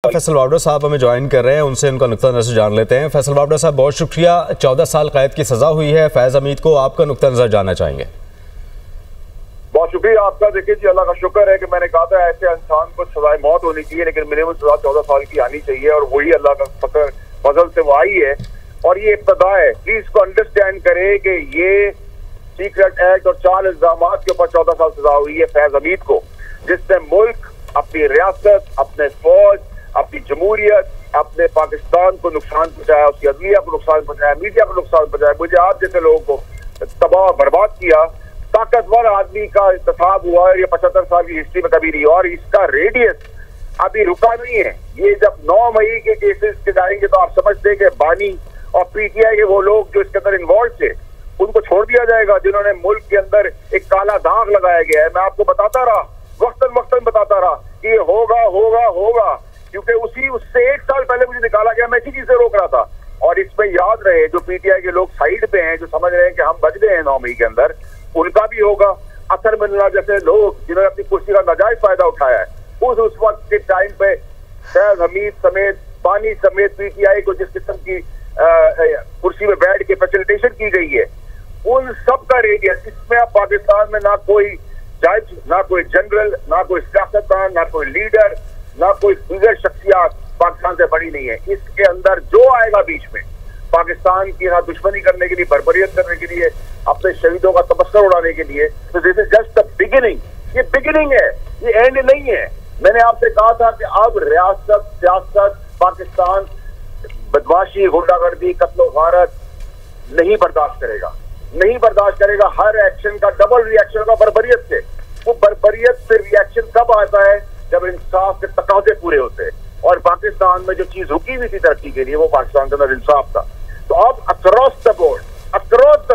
फैसल बावड़ा साहब हमें ज्वाइन कर रहे हैं, उनसे उनका नुक्ता नज़र जान लेते हैं। फैसल बावड़ा साहब बहुत शुक्रिया। 14 साल कैद की सजा हुई है फैज हमीद को, आपका नुक्ता नज़र जानना चाहेंगे। बहुत शुक्रिया आपका। देखिए जी, अल्लाह का शुक्र है कि मैंने कहा था ऐसे इंसान को सजाए मौत होनी चाहिए, लेकिन मिनिमम सजा 14 साल की आनी चाहिए और वही अल्लाह का फजल से वो आई है और ये इब्तदा है। प्लीज को अंडरस्टैंड करे कि ये सीक्रेट एक्ट और 4 इल्जाम के ऊपर 14 साल सजा हुई है फैज हमीद को, जिसने मुल्क, अपनी रियासत, अपने फौज, अपनी जमहूरियत, अपने पाकिस्तान को नुकसान पहुंचाया, उसकी अदलिया को नुकसान पहुंचाया, मीडिया को नुकसान पहुंचाया, मुझे आप जैसे लोगों को तबाह बर्बाद किया। ताकतवर आदमी का इंतखाब हुआ और ये 75 साल की हिस्ट्री में कभी नहीं, और इसका रेडियस अभी रुका नहीं है। ये जब 9 मई के केसेस के जाएंगे तो आप समझते हैं कि बानी और पीटीआई के वो लोग जो इसके अंदर इन्वॉल्व थे उनको छोड़ दिया जाएगा, जिन्होंने मुल्क के अंदर एक काला दाग लगाया गया है। मैं आपको बताता रहा, वक्तन बताता रहा कि ये होगा होगा होगा, क्योंकि उससे 1 साल पहले मुझे निकाला गया, मैं इसी चीज से रोक रहा था। और इसमें याद रहे जो पीटीआई के लोग साइड पे हैं, जो समझ रहे हैं कि हम बच गए हैं 9 मई के अंदर, उनका भी होगा। अतर मिल्ला जैसे लोग जिन्होंने अपनी कुर्सी का नाजायज फायदा उठाया है, उस वक्त के टाइम पे फैज हमीद समेत, बानी समेत पीटीआई को जिस किस्म की कुर्सी में बैठ के फैसिलिटेशन की गई है, उन सब का रेडियस, इसमें अब पाकिस्तान में ना कोई जज, ना कोई जनरल, ना कोई सियासतदान, ना कोई लीडर, ना कोई दीगर शख्सियत पाकिस्तान से बड़ी नहीं है। इसके अंदर जो आएगा बीच में पाकिस्तान की यहाँ दुश्मनी करने के लिए, बर्बरियत करने के लिए, अपने शहीदों का तबस्सुर उड़ाने के लिए, तो this is just the beginning. ये बिगिनिंग है, ये एंड नहीं है। मैंने आपसे कहा था कि अब रियासत, सियासत, पाकिस्तान बदमाशी, गुंडागर्दी, कत्लो गारत नहीं बर्दाश्त करेगा, नहीं बर्दाश्त करेगा। हर एक्शन का डबल रिएक्शन होगा बर्बरियत से। वो बर्बरियत से रिएक्शन कब आता है? जब इंसाफ के तकाजे पूरे होते हैं। और पाकिस्तान में जो चीज रुकी हुई थी तरक्की के लिए, वो पाकिस्तान के अंदर इंसाफ था। तो अब अक्रॉस द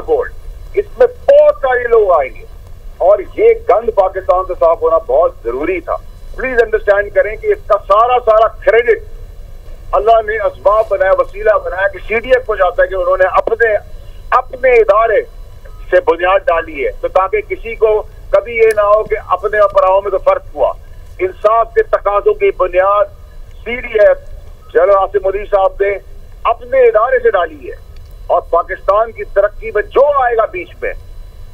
बोर्ड इसमें बहुत सारे लोग आएंगे और ये गंद पाकिस्तान से साफ होना बहुत जरूरी था। प्लीज अंडरस्टैंड करें कि इसका सारा क्रेडिट अल्लाह ने असबाब बनाया, वसीला बनाया कि सीडीएफ को जाता है कि उन्होंने अपने इदारे से बुनियाद डाली है, तो ताकि किसी को कभी ये ना हो कि अपने और पराओं में तो फर्क हुआ। इंसाफ के तकाजों की बुनियाद सीडीएफ जनरल आसिम मलिक साहब ने अपने इदारे से डाली है, और पाकिस्तान की तरक्की में जो आएगा बीच में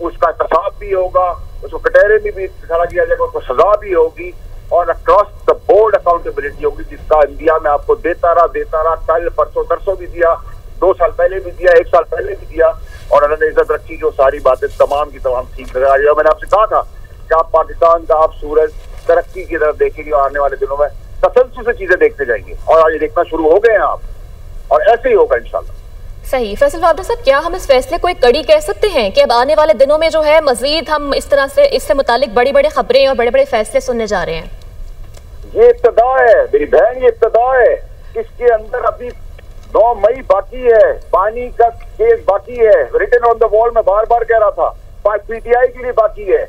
उसका एहतसाब भी होगा, उसको कटहरे में भी खड़ा किया जाएगा, उसको सजा भी होगी और अक्रॉस द बोर्ड अकाउंटेबिलिटी होगी, जिसका इंडिया में आपको देता रहा, कल परसों तरसों भी दिया, 2 साल पहले भी दिया, 1 साल पहले भी दिया, और अल्लाह ने इज्जत रखी जो सारी बातें तमाम की तमाम ठीक नजर आ रही है। मैंने आपसे कहा था कि आप पाकिस्तान का आप सूरज तरक्की की तरफ देखेंगे और आने वाले दिनों में तसल्सल से चीजें देखते जाएंगे, और आज देखना शुरू हो गए हैं आप, और ऐसे ही होगा इंशाल्लाह। सही। फैसल बावड़ा साहब, क्या हम इस फैसले को एक कड़ी कह सकते हैं कि अब आने वाले दिनों में जो है मजीद हम इस तरह से इससे मुतालिक बड़ी बड़ी खबरें और बड़े बड़े फैसले सुनने जा रहे हैं? ये इब्तदा है मेरी बहन, ये इब्तदा है। इसके अंदर अभी 9 मई बाकी है, पानी का केस बाकी है, रिटन ऑन द वॉल में बार बार कह रहा था, पीटीआई के लिए बाकी है।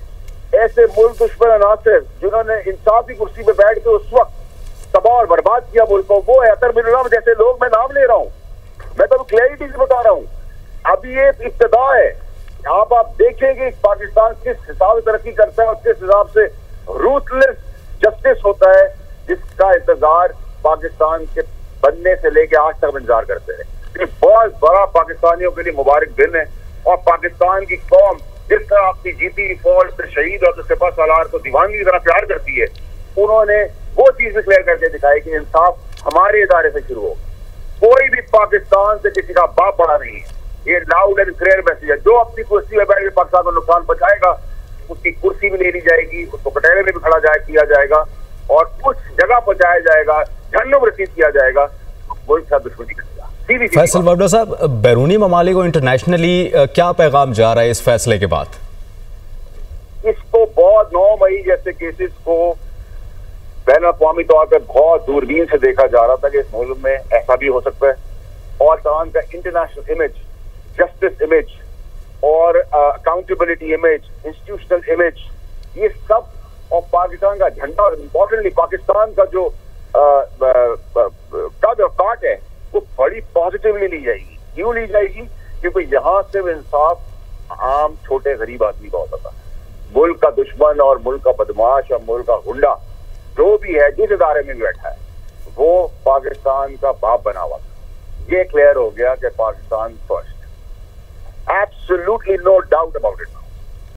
ऐसे मुल्क दुश्मन अनासिर जिन्होंने इंसाफ की कुर्सी पे बैठ के उस वक्त तबाह और बर्बाद किया मुल्क को, वो है अतर मिल्ला जैसे लोग। मैं नाम ले रहा हूँ, मैं तो क्लैरिटी से बता रहा हूँ। अभी ये इब्तदा है। आप देखेंगे पाकिस्तान किस हिसाब से तरक्की करता है और किस हिसाब से रूथलेस जस्टिस होता है, जिसका इंतजार पाकिस्तान के बनने से लेके आज तक इंतजार करते हैं। ये बहुत बड़ा पाकिस्तानियों के लिए मुबारक दिन है, और पाकिस्तान की कौम जिस तरह अपनी जीती फौज से शहीद और सिपा सालार को दीवानगी की तरह प्यार करती है, उन्होंने वो चीज डिक्लेयर करके दिखाई कि इंसाफ हमारे इदारे से शुरू हो। कोई भी पाकिस्तान से किसी का बाप बड़ा नहीं है। ये लाउड एंड क्लियर मैसेज है। जो अपनी कुर्सी में बैठ के पाकिस्तान को नुकसान पहुंचाएगा, उसकी कुर्सी भी ले ली जाएगी, उसको कटहरे में भी खड़ा किया जाएगा, और कुछ जगह पहुंचाया जाएगा, जहन्नुम रसीद किया जाएगा, वही साथ दुश्मनी करेगा। फैसल बावड़ा साहब, बैरूनी ममालिक को इंटरनेशनली क्या पैगाम जा रहा है इस फैसले के बाद? इसको बहुत 9 मई जैसे केसेस को बैन अवी तौर पर बहुत दूरबीन से देखा जा रहा था कि इस मुल्क में ऐसा भी हो सकता है, और तमाम का इंटरनेशनल इमेज, जस्टिस इमेज और अकाउंटेबिलिटी इमेज, इंस्टीट्यूशनल इमेज, ये सब, और पाकिस्तान का झंडा, और इम्पोर्टेंटली पाकिस्तान का जो पार्ट है वो बड़ी पॉजिटिवली ली जाएगी। क्यों ली जाएगी? क्योंकि यहाँ से इंसाफ आम छोटे गरीब आदमी का होता था। मुल्क का दुश्मन और मुल्क का बदमाश और मुल्क का गुंडा जो भी है, जिस इदारे में बैठा है, वो पाकिस्तान का बाप बना हुआ था। ये क्लियर हो गया कि Pakistan first, absolutely no doubt about it.